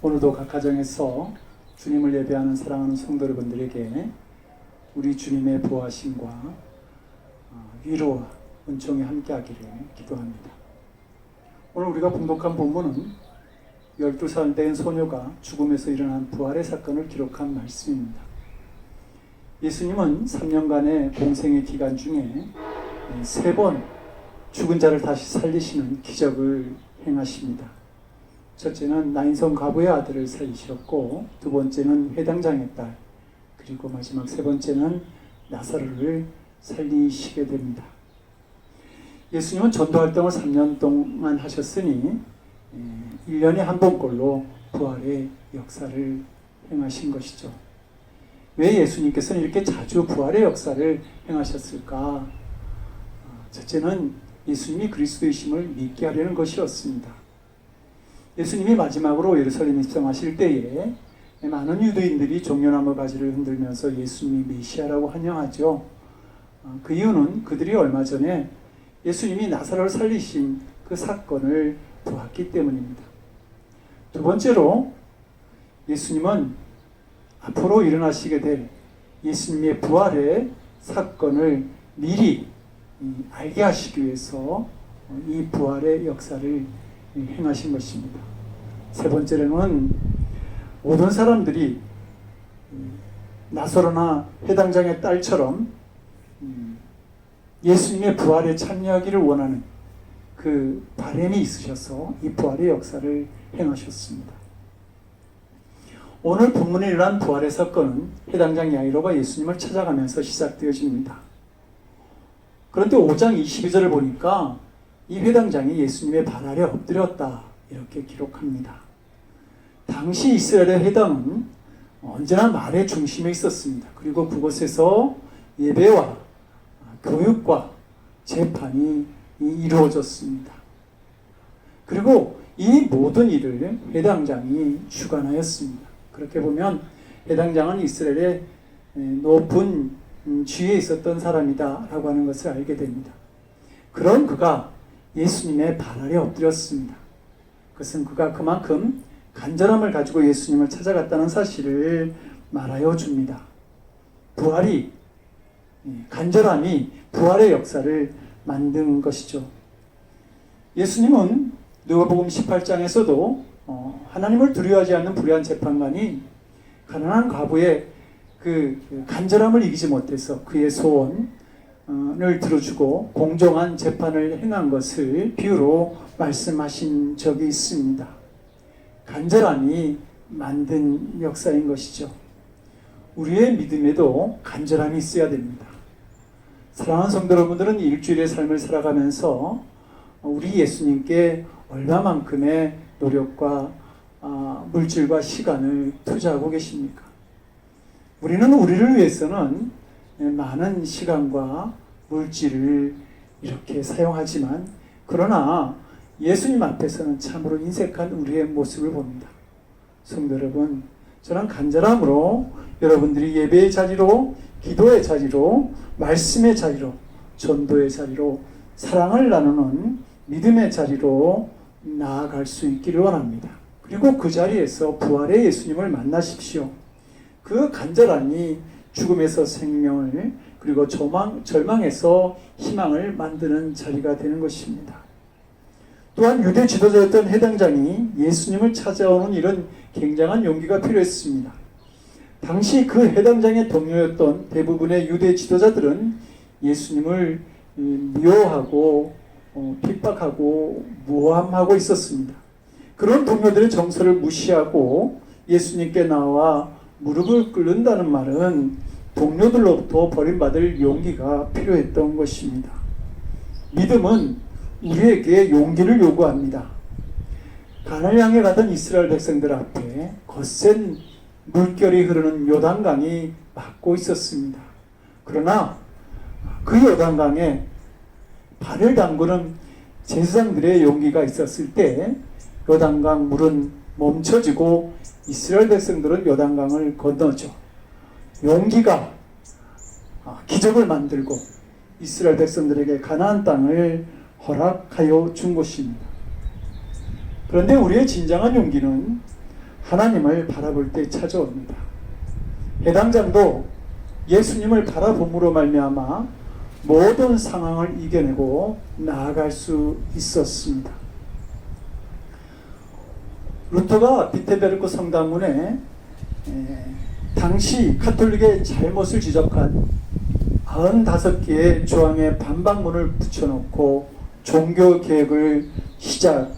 오늘도 각 가정에서 주님을 예배하는 사랑하는 성도 여러분들에게 우리 주님의 보호하심과 위로와 은총이 함께하기를 기도합니다. 오늘 우리가 봉독한 본문은 12살 된 소녀가 죽음에서 일어난 부활의 사건을 기록한 말씀입니다. 예수님은 3년간의 공생의 기간 중에 3번 죽은 자를 다시 살리시는 기적을 행하십니다. 첫째는 나인성 과부의 아들을 살리셨고, 두 번째는 회당장의 딸, 그리고 마지막 세 번째는 나사로를 살리시게 됩니다. 예수님은 전도활동을 3년 동안 하셨으니 1년에 한 번꼴로 부활의 역사를 행하신 것이죠. 왜 예수님께서는 이렇게 자주 부활의 역사를 행하셨을까? 첫째는 예수님이 그리스도이심을 믿게 하려는 것이었습니다. 예수님이 마지막으로 예루살렘에 입성하실 때에 많은 유대인들이 종려나무 가지를 흔들면서 예수님이 메시아라고 환영하죠. 그 이유는 그들이 얼마 전에 예수님이 나사로를 살리신 그 사건을 보았기 때문입니다. 두 번째로 예수님은 앞으로 일어나시게 될 예수님의 부활의 사건을 미리 알게 하시기 위해서 이 부활의 역사를 행하신 것입니다. 세 번째로는 모든 사람들이 나사로나 회당장의 딸처럼 예수님의 부활에 참여하기를 원하는 그 바람이 있으셔서 이 부활의 역사를 행하셨습니다. 오늘 본문에 일어난 부활의 사건은 회당장 야이로가 예수님을 찾아가면서 시작되어집니다. 그런데 5장 22절을 보니까 이 회당장이 예수님의 발 아래 엎드렸다 이렇게 기록합니다. 당시 이스라엘의 회당은 언제나 말의 중심에 있었습니다. 그리고 그곳에서 예배와 교육과 재판이 이루어졌습니다. 그리고 이 모든 일을 회당장이 주관하였습니다. 그렇게 보면 회당장은 이스라엘의 높은 지위에 있었던 사람이다 라고 하는 것을 알게 됩니다. 그런 그가 예수님의 발 아래 엎드렸습니다. 그것은 그가 그만큼 간절함을 가지고 예수님을 찾아갔다는 사실을 말하여 줍니다. 부활이, 간절함이 부활의 역사를 만든 것이죠. 예수님은 누가복음 18장에서도 하나님을 두려워하지 않는 불의한 재판관이 가난한 과부의 그 간절함을 이기지 못해서 그의 소원을 들어주고 공정한 재판을 행한 것을 비유로 말씀하신 적이 있습니다. 간절함이 만든 역사인 것이죠. 우리의 믿음에도 간절함이 있어야 됩니다. 사랑하는 성도 여러분들은 일주일의 삶을 살아가면서 우리 예수님께 얼마만큼의 노력과 물질과 시간을 투자하고 계십니까? 우리는 우리를 위해서는 많은 시간과 물질을 이렇게 사용하지만, 그러나 예수님 앞에서는 참으로 인색한 우리의 모습을 봅니다. 성도 여러분, 저는 간절함으로 여러분들이 예배의 자리로, 기도의 자리로, 말씀의 자리로, 전도의 자리로, 사랑을 나누는 믿음의 자리로 나아갈 수 있기를 원합니다. 그리고 그 자리에서 부활의 예수님을 만나십시오. 그 간절함이 죽음에서 생명을, 그리고 절망에서 희망을 만드는 자리가 되는 것입니다. 또한 유대 지도자였던 회당장이 예수님을 찾아오는 이런 굉장한 용기가 필요했습니다. 당시 그 회당장의 동료였던 대부분의 유대 지도자들은 예수님을 미워하고 핍박하고 모함하고 있었습니다. 그런 동료들의 정서를 무시하고 예수님께 나와 무릎을 꿇는다는 말은 동료들로부터 버림받을 용기가 필요했던 것입니다. 믿음은 우리에게 용기를 요구합니다. 가나안을 향해 가던 이스라엘 백성들 앞에 거센 물결이 흐르는 요단강이 막고 있었습니다. 그러나 그 요단강에 발을 담그는 제사장들의 용기가 있었을 때 요단강 물은 멈춰지고 이스라엘 백성들은 요단강을 건너죠. 용기가 기적을 만들고 이스라엘 백성들에게 가나안 땅을 허락하여 준 것입니다. 그런데 우리의 진정한 용기는 하나님을 바라볼 때 찾아옵니다. 해당장도 예수님을 바라봄으로 말미암아 모든 상황을 이겨내고 나아갈 수 있었습니다. 루터가 비테베르크 성당문에 당시 카톨릭의 잘못을 지적한 95개의 조항의 반박문을 붙여놓고 종교개혁을 시작하자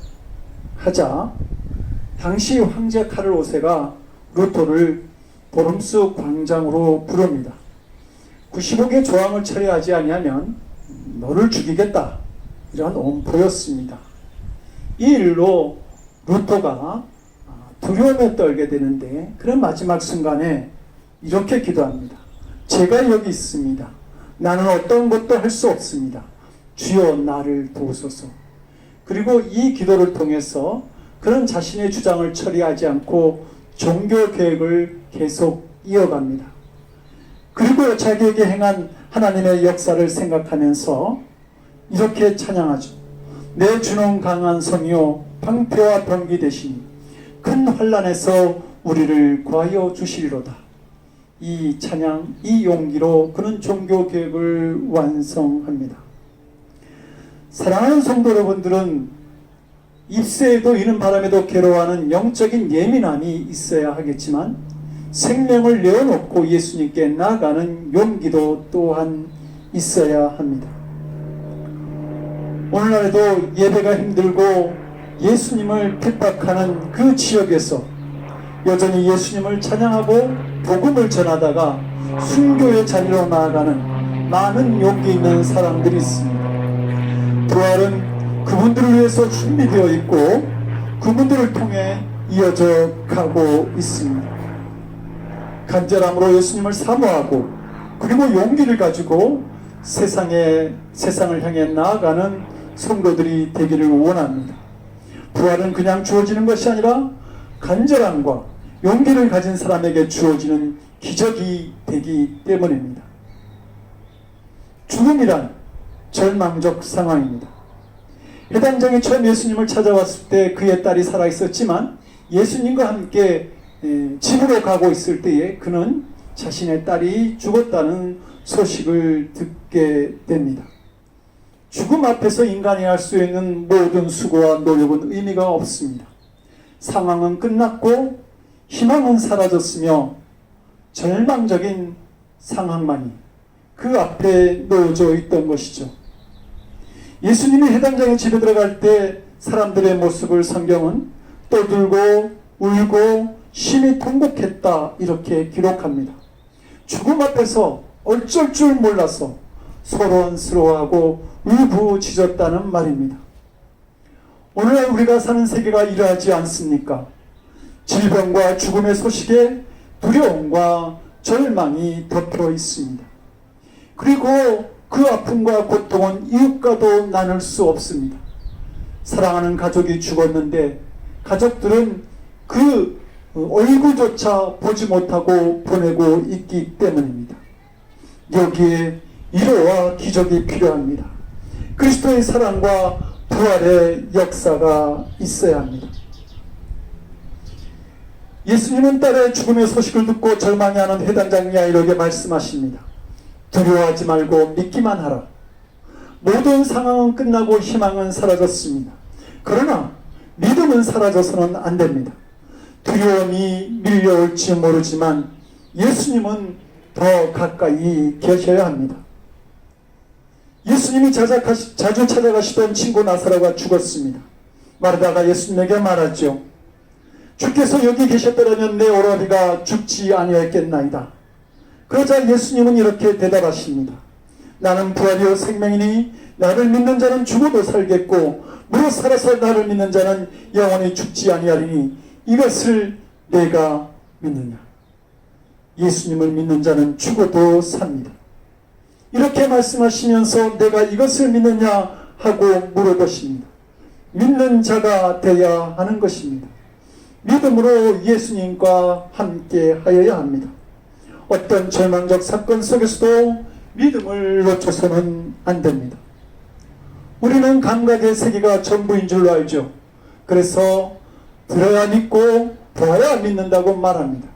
당시 황제 카를 5세가 루터를 보름스 광장으로 부릅니다. 95개 조항을 처리하지 아니하면 너를 죽이겠다, 이런 엄포였습니다. 이 일로 루터가 두려움에 떨게 되는데, 그런 마지막 순간에 이렇게 기도합니다. 제가 여기 있습니다. 나는 어떤 것도 할 수 없습니다. 주여 나를 도우소서. 그리고 이 기도를 통해서 그런 자신의 주장을 처리하지 않고 종교 계획을 계속 이어갑니다. 그리고 자기에게 행한 하나님의 역사를 생각하면서 이렇게 찬양하죠. 내 주는 강한 성이요 방패와 병기 되시니 큰 환난에서 우리를 구하여 주시리로다. 이 찬양, 이 용기로 그는 종교 계획을 완성합니다. 사랑하는 성도 여러분들은 입새에도 이는 바람에도 괴로워하는 영적인 예민함이 있어야 하겠지만 생명을 내어놓고 예수님께 나아가는 용기도 또한 있어야 합니다. 오늘날에도 예배가 힘들고 예수님을 핍박하는 그 지역에서 여전히 예수님을 찬양하고 복음을 전하다가 순교의 자리로 나아가는 많은 용기 있는 사람들이 있습니다. 부활은 그분들을 위해서 준비되어 있고 그분들을 통해 이어져 가고 있습니다. 간절함으로 예수님을 사모하고 그리고 용기를 가지고 세상을 향해 나아가는 성도들이 되기를 원합니다. 부활은 그냥 주어지는 것이 아니라 간절함과 용기를 가진 사람에게 주어지는 기적이 되기 때문입니다. 죽음이란 절망적 상황입니다. 해당장이 처음 예수님을 찾아왔을 때 그의 딸이 살아있었지만 예수님과 함께 집으로 가고 있을 때에 그는 자신의 딸이 죽었다는 소식을 듣게 됩니다. 죽음 앞에서 인간이 할 수 있는 모든 수고와 노력은 의미가 없습니다. 상황은 끝났고 희망은 사라졌으며 절망적인 상황만이 그 앞에 놓여져 있던 것이죠. 예수님이 해당장의 집에 들어갈 때 사람들의 모습을 성경은 떠들고 울고 심히 통곡했다, 이렇게 기록합니다. 죽음 앞에서 어쩔 줄 몰라서 소란스러워하고 울부짖었다는 말입니다. 오늘날 우리가 사는 세계가 이러하지 않습니까? 질병과 죽음의 소식에 두려움과 절망이 덮여 있습니다. 그리고 그 아픔과 고통은 이웃과도 나눌 수 없습니다. 사랑하는 가족이 죽었는데 가족들은 그 얼굴조차 보지 못하고 보내고 있기 때문입니다. 여기에 위로와 기적이 필요합니다. 그리스도의 사랑과 부활의 역사가 있어야 합니다. 예수님은 딸의 죽음의 소식을 듣고 절망해하는 해당장 야이로에게 말씀하십니다. 두려워하지 말고 믿기만 하라. 모든 상황은 끝나고 희망은 사라졌습니다. 그러나 믿음은 사라져서는 안 됩니다. 두려움이 밀려올지 모르지만 예수님은 더 가까이 계셔야 합니다. 예수님이 자주 찾아가시던 친구 나사로가 죽었습니다. 마르다가 예수님에게 말하죠. 주께서 여기 계셨더라면 내 오라비가 죽지 아니했겠나이다. 그러자 예수님은 이렇게 대답하십니다. 나는 부활이요 생명이니 나를 믿는 자는 죽어도 살겠고 무릇 살아서 나를 믿는 자는 영원히 죽지 아니하리니 이것을 내가 믿느냐. 예수님을 믿는 자는 죽어도 삽니다. 이렇게 말씀하시면서 내가 이것을 믿느냐 하고 물어보십니다. 믿는 자가 되어야 하는 것입니다. 믿음으로 예수님과 함께 하여야 합니다. 어떤 절망적 사건 속에서도 믿음을 놓쳐서는 안 됩니다. 우리는 감각의 세계가 전부인 줄로 알죠. 그래서 들어야 믿고 보아야 믿는다고 말합니다.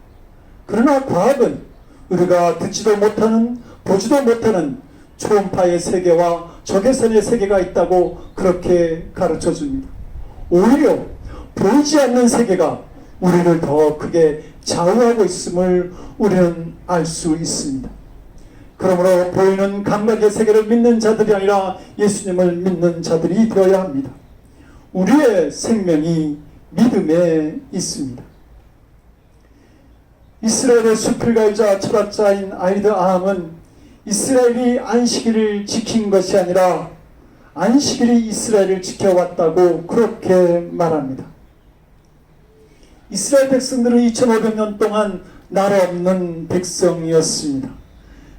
그러나 과학은 우리가 듣지도 못하는, 보지도 못하는 초음파의 세계와 적외선의 세계가 있다고 그렇게 가르쳐 줍니다. 오히려 보이지 않는 세계가 우리를 더 크게 좌우하고 있음을 우리는 알 수 있습니다. 그러므로 보이는 감각의 세계를 믿는 자들이 아니라 예수님을 믿는 자들이 되어야 합니다. 우리의 생명이 믿음에 있습니다. 이스라엘의 수필가이자 철학자인 아이드 아함은 이스라엘이 안식일을 지킨 것이 아니라 안식일이 이스라엘을 지켜왔다고 그렇게 말합니다. 이스라엘 백성들은 2500년 동안 나라 없는 백성이었습니다.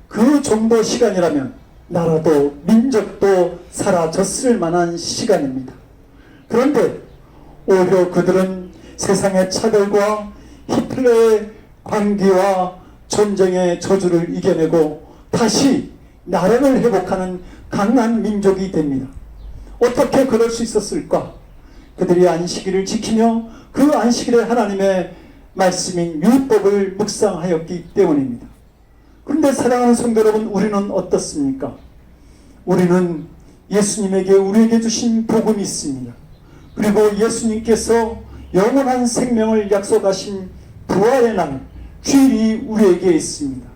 그 정도 시간이라면 나라도 민족도 사라졌을 만한 시간입니다. 그런데 오히려 그들은 세상의 차별과 히틀러의 광기와 전쟁의 저주를 이겨내고 다시 나라를 회복하는 강한 민족이 됩니다. 어떻게 그럴 수 있었을까? 그들이 안식일을 지키며 그 안식일에 하나님의 말씀인 율법을 묵상하였기 때문입니다. 그런데 사랑하는 성도 여러분, 우리는 어떻습니까? 우리는 예수님에게 우리에게 주신 복음이 있습니다. 그리고 예수님께서 영원한 생명을 약속하신 부활의 날, 주일이 우리에게 있습니다.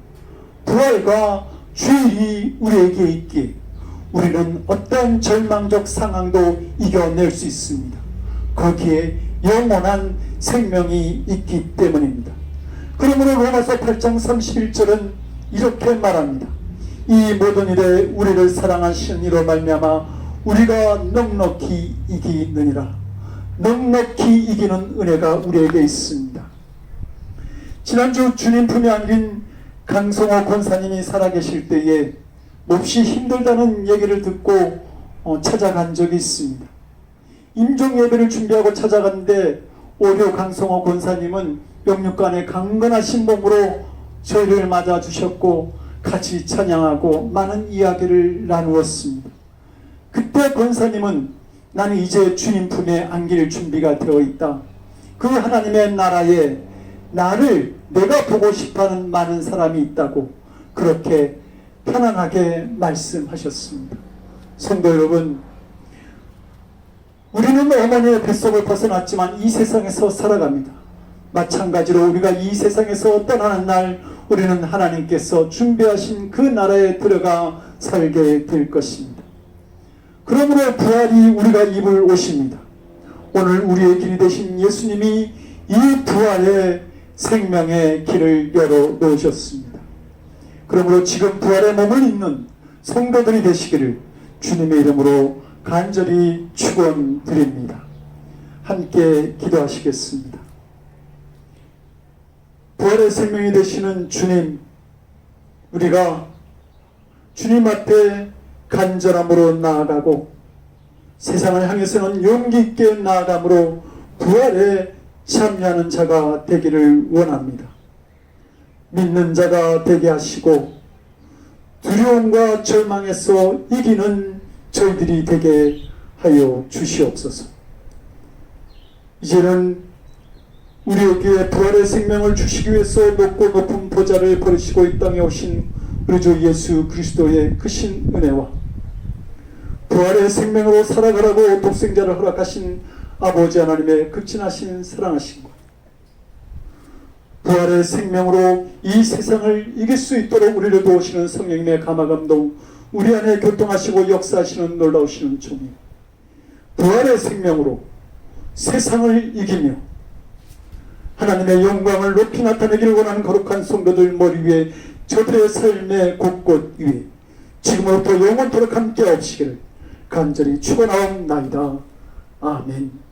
부활과 주일이 우리에게 있기에 우리는 어떠한 절망적 상황도 이겨낼 수 있습니다. 거기에 영원한 생명이 있기 때문입니다. 그러므로 로마서 8장 31절은 이렇게 말합니다. 이 모든 일에 우리를 사랑하시는 이로 말미암아 우리가 넉넉히 이기느니라. 넉넉히 이기는 은혜가 우리에게 있습니다. 지난주 주님 품에 안긴 강성호 권사님이 살아계실 때에 몹시 힘들다는 얘기를 듣고 찾아간 적이 있습니다. 임종 예배를 준비하고 찾아갔는데 오히려 강성호 권사님은 영육간에 강건하신 몸으로 저희를 맞아주셨고 같이 찬양하고 많은 이야기를 나누었습니다. 그때 권사님은 나는 이제 주님 품에 안길 준비가 되어 있다. 그 하나님의 나라에 나를 내가 보고 싶어하는 많은 사람이 있다고 그렇게 편안하게 말씀하셨습니다. 성도 여러분, 우리는 어머니의 뱃속을 벗어났지만 이 세상에서 살아갑니다. 마찬가지로 우리가 이 세상에서 떠나는 날 우리는 하나님께서 준비하신 그 나라에 들어가 살게 될 것입니다. 그러므로 부활이 우리가 입을 옷입니다. 오늘 우리의 길이 되신 예수님이 이 부활의 생명의 길을 열어 놓으셨습니다. 그러므로 지금 부활의 몸을 입는 성도들이 되시기를 주님의 이름으로 간절히 축원드립니다. 함께 기도하시겠습니다. 부활의 생명이 되시는 주님, 우리가 주님 앞에 간절함으로 나아가고 세상을 향해서는 용기 있게 나아감으로 부활에 참여하는 자가 되기를 원합니다. 믿는 자가 되게 하시고 두려움과 절망에서 이기는 저희들이 되게 하여 주시옵소서. 이제는 우리에게 부활의 생명을 주시기 위해서 높고 높은 보좌를 버리시고 이 땅에 오신 우리 주 예수 그리스도의 크신 은혜와 부활의 생명으로 살아가라고 독생자를 허락하신 아버지 하나님의 극진하신 사랑하심과 부활의 생명으로 이 세상을 이길 수 있도록 우리를 도우시는 성령님의 감화감동, 우리 안에 교통하시고 역사하시는 놀라우시는 주님, 부활의 생명으로 세상을 이기며 하나님의 영광을 높이 나타내기를 원하는 거룩한 성도들 머리 위에 저들의 삶의 곳곳 위에 지금부터 영원토록 함께 하시기를 간절히 축원하옵나이다. 아멘.